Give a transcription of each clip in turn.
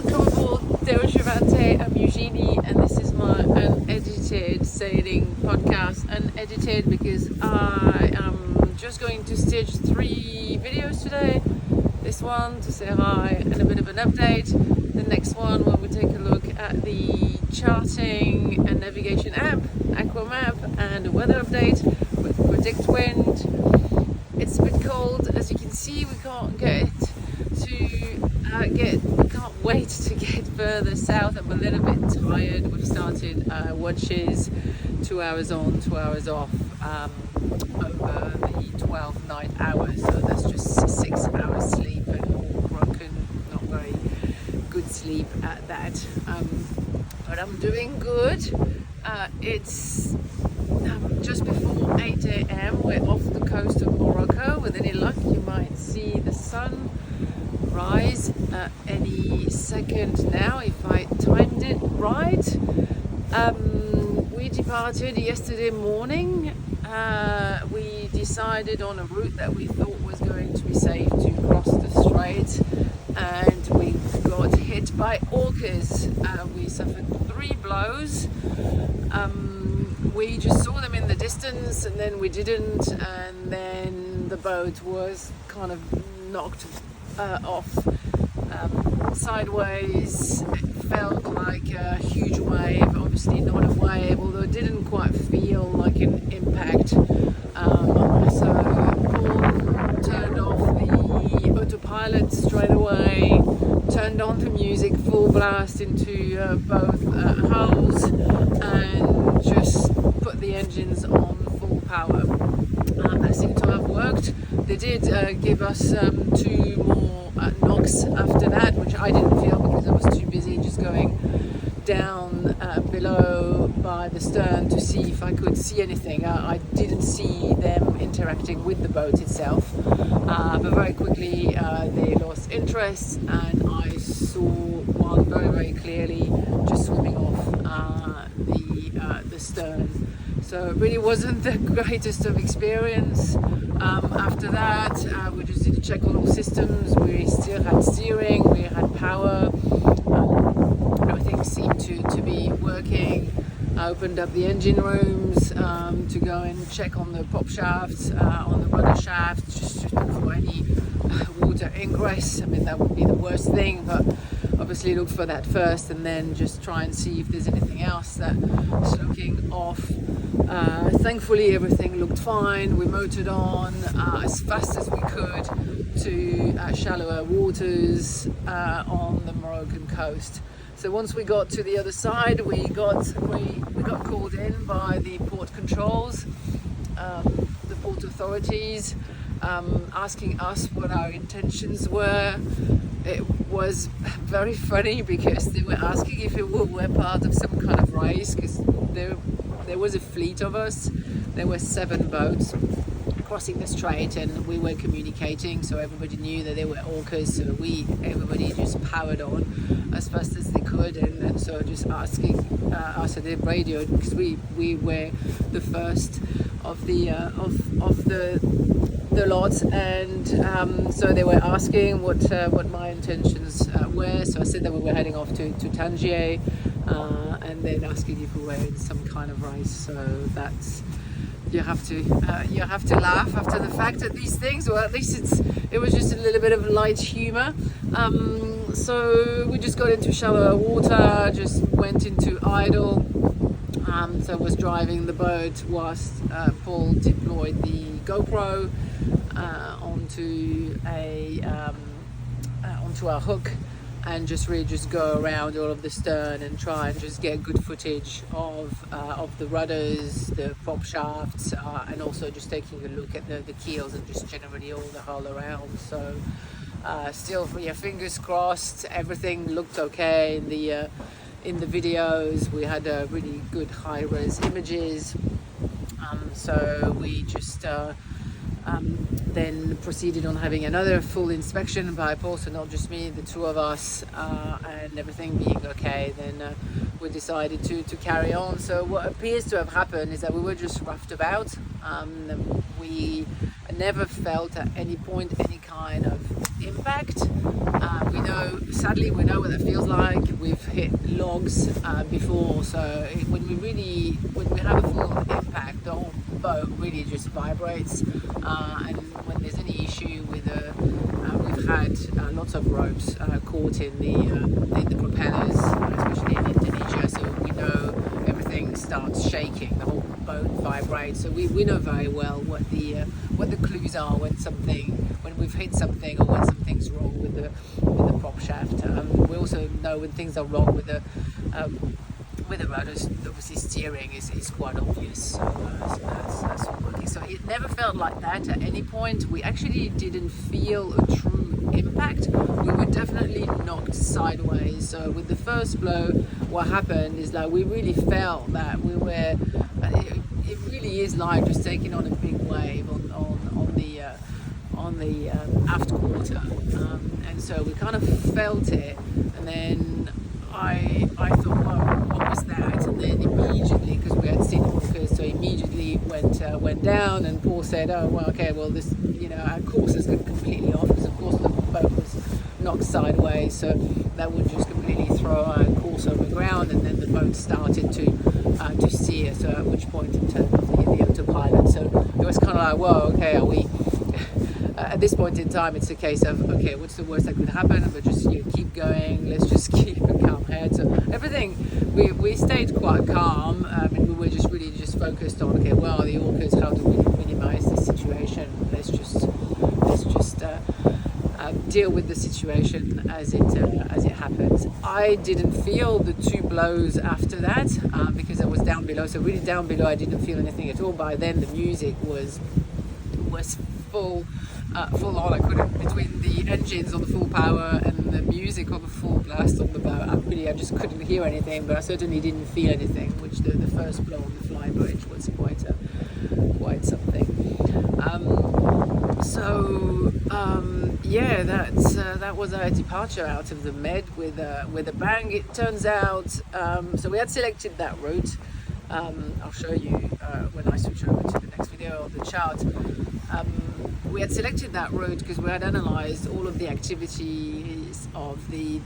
welcome aboard Gibraltar. I'm Eugenie, and this is my unedited sailing podcast. Unedited because I am just going to stage 3 videos today. This one to say hi and a bit of an update. The next one where we take a look at the charting and navigation app, Aquamap, and a weather update with predict wind. It's a bit cold, as you can see. We can't wait to get further south. I'm a little bit tired. We've started watches 2 hours on, 2 hours off over the 12 night hours, so that's just 6 hours sleep and all broken, not very good sleep at that, but I'm doing good. It's just before 8 a.m. We're off the coast of Morocco. With any luck you might see the sun rise any second now if I timed it right. We departed yesterday morning. We decided on a route that we thought was going to be safe to cross the strait, and we got hit by orcas. We suffered 3 blows. We just saw them in the distance and then we didn't, and then the boat was kind of knocked off sideways. It felt like a huge wave, obviously not a wave, although it didn't quite feel like an impact. So Paul turned off the autopilot straight away, turned on the music full blast into both hulls, and just put the engines on full power. That seemed to have worked. They did give us 2 more knocks after that, which I didn't feel because I was too busy just going down below by the stern to see if I could see anything. I didn't see them interacting with the boat itself, but very quickly they lost interest, and I saw one very, very clearly just swimming off the stern. So it really wasn't the greatest of experience. After that, we just did to check on all systems. We still had steering, we had power, everything seemed to be working. I opened up the engine rooms to go and check on the pop shafts, on the rudder shaft, just for any water ingress. I mean, that would be the worst thing, but obviously look for that first and then just try and see if there's anything else that's looking off. Thankfully everything looked fine. We motored on as fast as we could to shallower waters on the Moroccan coast. So once we got to the other side, we got called in by the port controls, the port authorities, asking us what our intentions were. It was very funny because they were asking if we're part of some kind of race, because there was a fleet of us. There were 7 boats crossing the strait, and we were communicating, so everybody knew that they were orcas. So everybody just powered on as fast as they could, and so just asking us at the radio, because we were the first of the lot, and so they were asking what my intentions were. So I said that we were heading off to Tangier, and then asking if we were in some kind of race. So that's, you have to laugh after the fact at these things. Well, at least it was just a little bit of light humor. So we just got into shallower water, just went into idle. So I was driving the boat whilst Paul deployed the GoPro onto our hook, and just go around all of the stern and try and just get good footage of the rudders, the prop shafts, and also just taking a look at the keels and just generally all the hull around. So still, fingers crossed, everything looked okay in the videos. We had really good high-res images. So we just then proceeded on having another full inspection by Paul, so not just me, the 2 of us, and everything being okay, then we decided to carry on. So what appears to have happened is that we were just roughed about. We never felt at any point any kind of impact. We know sadly we know what that feels like. We've hit logs before, so when we have a full impact, the whole boat really just vibrates, and when there's any issue with we've had lots of ropes caught in the propellers, especially in Indonesia, so we know everything starts shaking, the whole boat vibrates, so we know very well what the clues are when we've hit something, or when something's wrong with the prop shaft. We also know when things are wrong with the rudders. Obviously steering is quite obvious, so that's all working. So it never felt like that at any point. We actually didn't feel a true impact. We were definitely knocked sideways. So with the first blow, what happened is that we really felt that we were it really is like just taking on a big wave on the aft quarter, and so we kind of felt it, and then I thought, well, what was that? And then immediately, because we had seen orcas, so immediately went down, and Paul said, oh well, okay, well this, our course is completely off, because of course the boat was knocked sideways, so that would just completely throw our course over ground, and then the boat started to steer, so at which point it turned off the autopilot. So it was kind of like, whoa, okay, are we at this point in time, it's a case of, okay, what's the worst that could happen, but just keep going, let's just keep a calm head. So everything, we stayed quite calm, and we were just really focused on, okay, well, the orcas, how do we minimize the situation? Let's just deal with the situation as it happens. I didn't feel the two blows after that, because I was down below, so really down below I didn't feel anything at all. By then the music was full on. I couldn't, between the engines on the full power and the music on the full blast on the boat, I just couldn't hear anything, but I certainly didn't feel anything, which the first blow on the fly bridge was quite something. That was our departure out of the Med with a bang. It turns out, so we had selected that route. I'll show you when I switch over to the next video of the chart. We had selected that route because we had analysed all of the activities of the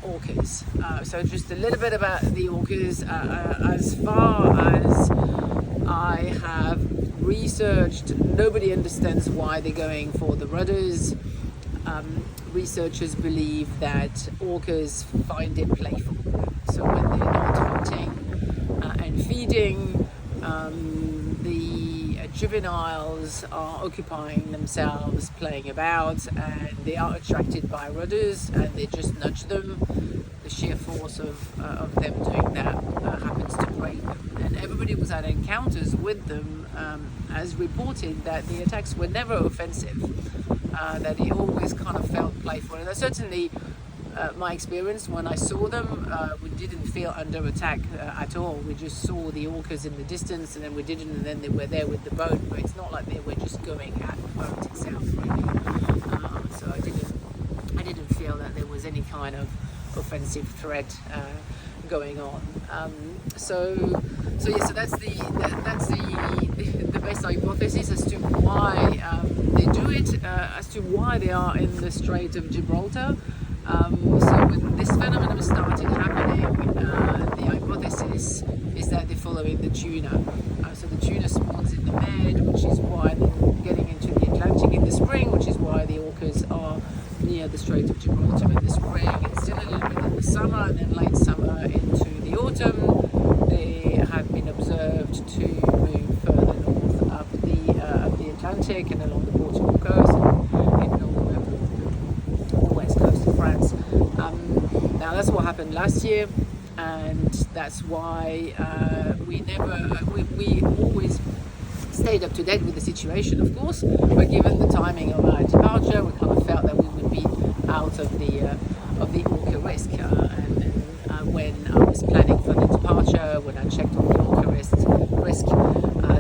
orcas. So just a little bit about the orcas. As far as I have researched, nobody understands why they're going for the rudders. Researchers believe that orcas find it playful. So when they're not hunting and feeding, the juveniles are occupying themselves, playing about, and they are attracted by rudders, and they just nudge them. The sheer force of them doing that happens to break them. And everybody was at encounters with them has reported that the attacks were never offensive, that it always kind of felt playful. And that's certainly my experience. When I saw them, we didn't feel under attack at all. We just saw the orcas in the distance, and then and then they were there with the boat, but it's not like they were just going at the boat itself, really. So I didn't feel that there was any kind of offensive threat going on. So that's the best hypothesis as to why they do it, as to why they are in the Strait of Gibraltar. So when this phenomenon started happening, the hypothesis is that they're following the tuna. So the tuna spawns in the Med, which is why they're getting into the Atlantic in the spring, which is why the orcas are near the Strait of Gibraltar in the spring, and still a little bit in the summer, and then late summer into the autumn. They have been observed to move further north up the Atlantic and along the Portugal coast and in the west coast of France. Now that's what happened last year, and that's why we always stayed up to date with the situation, of course, but given the timing of our departure, we kind of felt that we would be out of the orca risk. And when I was planning for the departure, when I checked on the orca risk,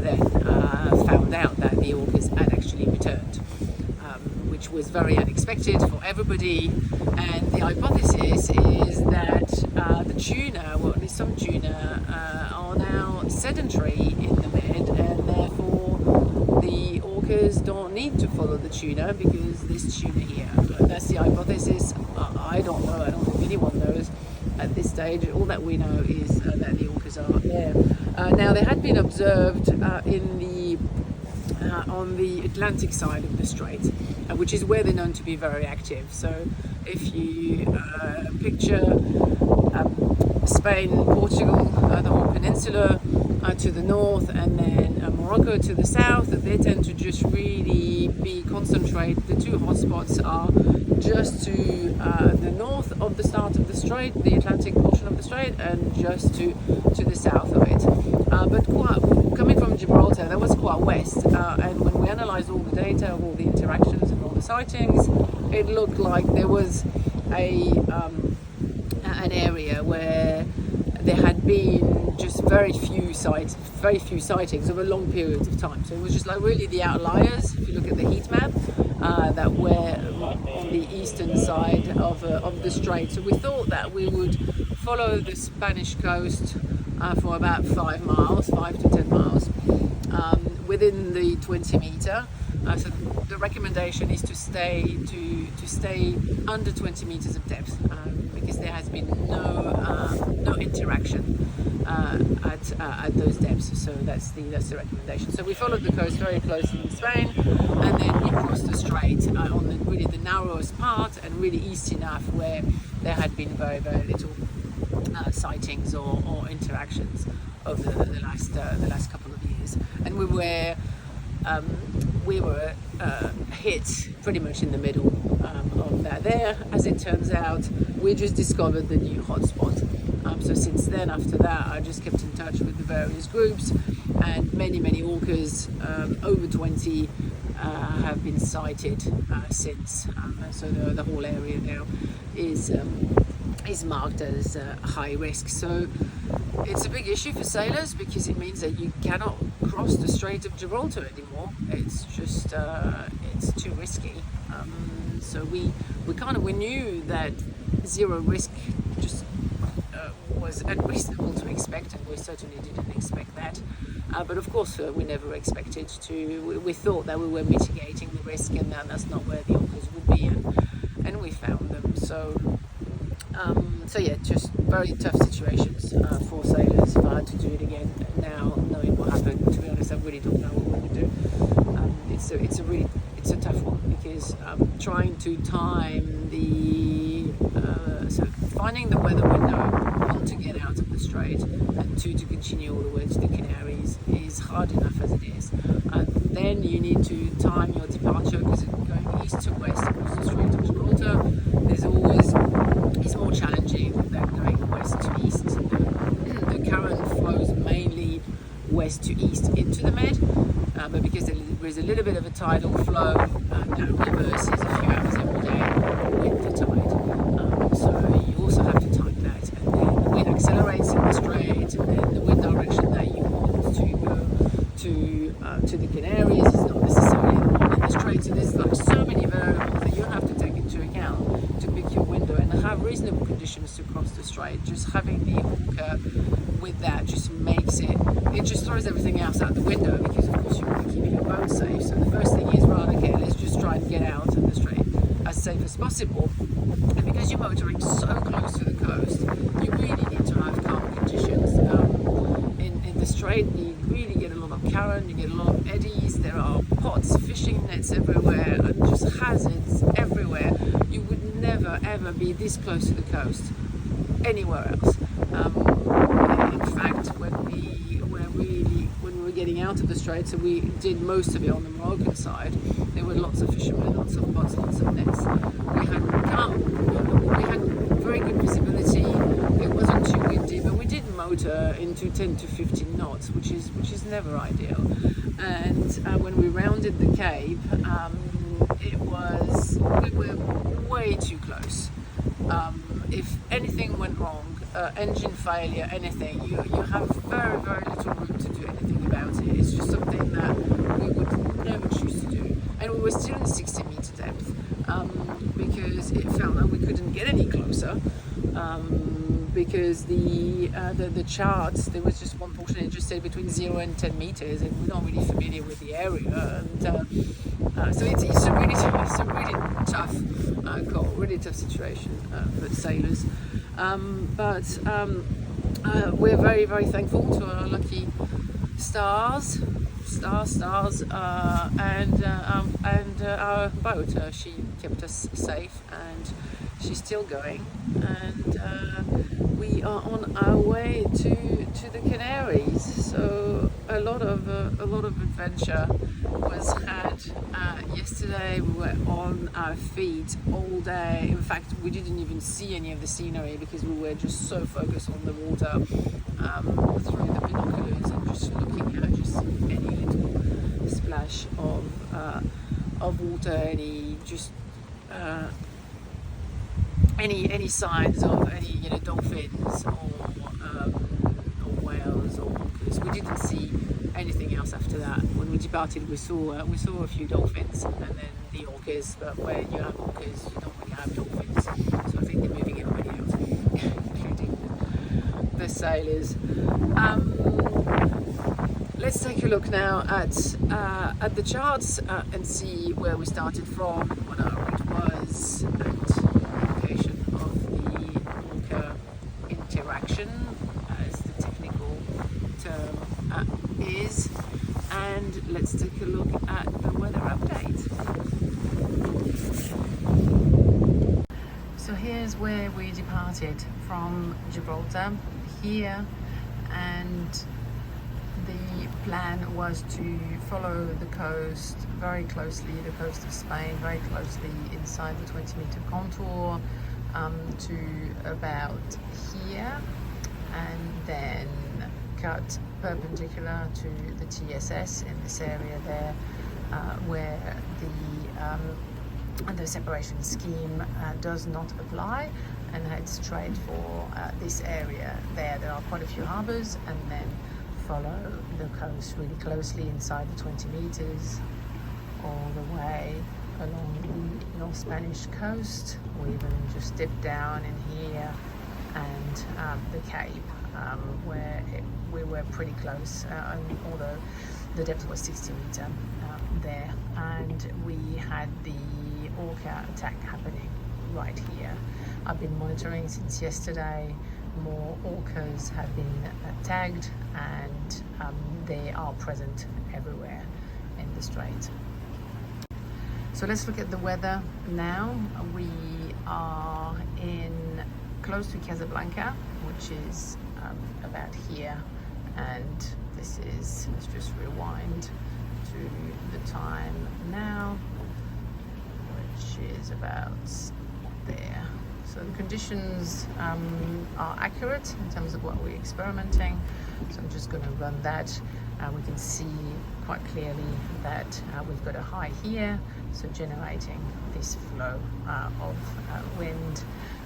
then found out that the orcas had actually returned, which was very unexpected for everybody. And the hypothesis is that the tuna, well, at least some tuna, are now sedentary in the Med, and therefore the orcas don't need to follow the tuna because there's tuna here. That's the the hypothesis? I don't know. I don't think anyone knows at this stage. All that we know is that the orcas are there. Now, they had been observed on the Atlantic side of the strait, which is where they're known to be very active. So if you picture Spain, Portugal, the whole peninsula to the north, and then Morocco to the south, they tend to just really be concentrated. The two hotspots are just to the north of the start of the strait, the Atlantic portion of the strait, and just to the south of it. But coming from Gibraltar, that was quite west, and when we analysed all the data, all the interactions and all the sightings, it looked like there was an area where there had been just very few sightings over long periods of time. So it was just like really the outliers. If you look at the heat map, that were on the eastern side of the strait. So we thought that we would follow the Spanish coast for about 5 to 10 miles, within the 20 meter. So the recommendation is to stay under 20 meters of depth, because there has been no interaction at those depths. So that's the recommendation. So we followed the coast very closely in Spain, and then we crossed the strait on the narrowest part, and really east enough where there had been very, very little sightings or interactions over the last couple of years. And we were hit pretty much in the middle of that. There, as it turns out, we just discovered the new hotspot. So since then, after that, I just kept in touch with the various groups, and many orcas, over 20, have been sighted since. So the whole area now is marked as high risk. So it's a big issue for sailors, because it means that you cannot cross the Strait of Gibraltar anymore. It's just it's too risky. So we knew that zero risk just was unreasonable to expect, and we certainly didn't expect that. But of course, we never expected to. We thought that we were mitigating the risk, and that's not where the orcas would be, and we found them. So yeah, just very tough situations for sailors. If I had to do it again now, knowing what happened, to be honest, I really don't know what we would do. It's a tough one, because trying to time so finding the weather window, one, to get out of the strait, and two, to continue all the way to the Canaries is hard enough as it is. Then you need to time your departure, because going east to west across the Strait of Gibraltar is more challenging than going west to east. The current flows mainly west to east into the Med, but because there is a little bit of a tidal flow, that reverses a few hours every day with the tide. So you also have to time that, and then the wind accelerates in the strait, and then the wind direction that you want to go to the Canaries is not necessarily the one in the strait. So there's like so many variables that you have to take into account to pick your window and have reasonable conditions to cross the strait. Just having the orca with that just makes it just throws everything else out the window, because of course you want to keep your boat safe. So the first thing is, right, okay, let's just try and get out of the strait as safe as possible. And because you're motoring so close to the coast, you really need to have calm conditions. In the strait, you really get a lot of current, you get a lot of eddies, there are pots, fishing nets everywhere, and just hazards everywhere. You would never ever be this close to the coast anywhere else. In fact, when we were getting out of the strait, so we did most of it on the Moroccan side, there were lots of fishermen, lots of boats, lots of nets. We had very good visibility. It wasn't too windy, but we did motor into 10 to 15 knots, which is never ideal. And when we rounded the Cape, we were way too close. If anything went wrong, engine failure, anything, you have very, very little room to do anything about it. It's just something that we would never choose to do. And we were still in 60 meter depth, because it felt like we couldn't get any closer. because the charts, there was just one portion it just said between 0 and 10 meters, and we're not really familiar with the area, and so it's a really tough call, really tough situation for the sailors, but we're very, very thankful to our lucky stars, and our boat. She kept us safe, and she's still going, and we are on our way to the Canaries. So a lot of adventure was had yesterday. We were on our feet all day. In fact, we didn't even see any of the scenery because we were just so focused on the water through the binoculars and just looking at just any little splash of water, any signs of any dolphins or whales or orcas. We didn't see anything else after that. When we departed, we saw a few dolphins and then the orcas. But where you have orcas, you don't really have dolphins. So I think they're moving everybody out, including the sailors. Let's take a look now at the charts and see where we started from, what our route was, and the location of the orca interaction, as the technical term is. And let's take a look at the weather update. So here's where we departed from Gibraltar here, and the plan was to follow the coast very closely, the coast of Spain, very closely inside the 20-meter contour to about here, and then cut perpendicular to the TSS in this area there, where the separation scheme does not apply, and head straight for this area there. There are quite a few harbours, and then follow the coast really closely inside the 20 meters all the way along the North Spanish coast. We even just dipped down in here, and the Cape, where we were pretty close, although the depth was 60 meters there, and we had the orca attack happening right here. I've been monitoring since yesterday. More orcas have been tagged, and they are present everywhere in the strait. So let's look at the weather now. We are close to Casablanca, which is about here, and this is, let's just rewind to the time now, which is about there. So the conditions are accurate in terms of what we're experimenting. So I'm just going to run that. We can see quite clearly that we've got a high here, so generating this flow of wind.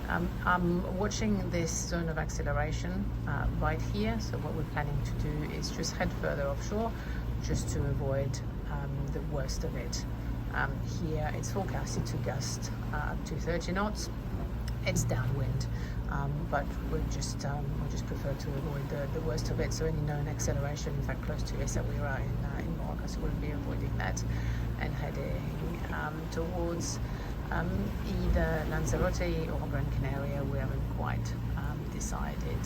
I'm watching this zone of acceleration right here. So what we're planning to do is just head further offshore, just to avoid the worst of it. Here it's forecasted to gust up to 30 knots. It's downwind, but we just prefer to avoid the worst of it. So any known acceleration, in fact close to Essaouira in Morocco, so we'll be avoiding that and heading towards either Lanzarote or Gran Canaria. We haven't quite decided.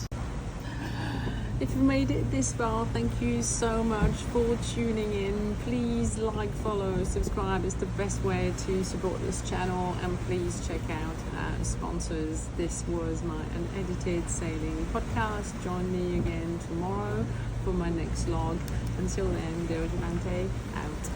If you made it this far, thank you so much for tuning in. Please like, follow, subscribe. It's the best way to support this channel, and please check out our sponsors. This was my unedited sailing podcast. Join me again tomorrow for my next vlog. Until then, Gibraltar out.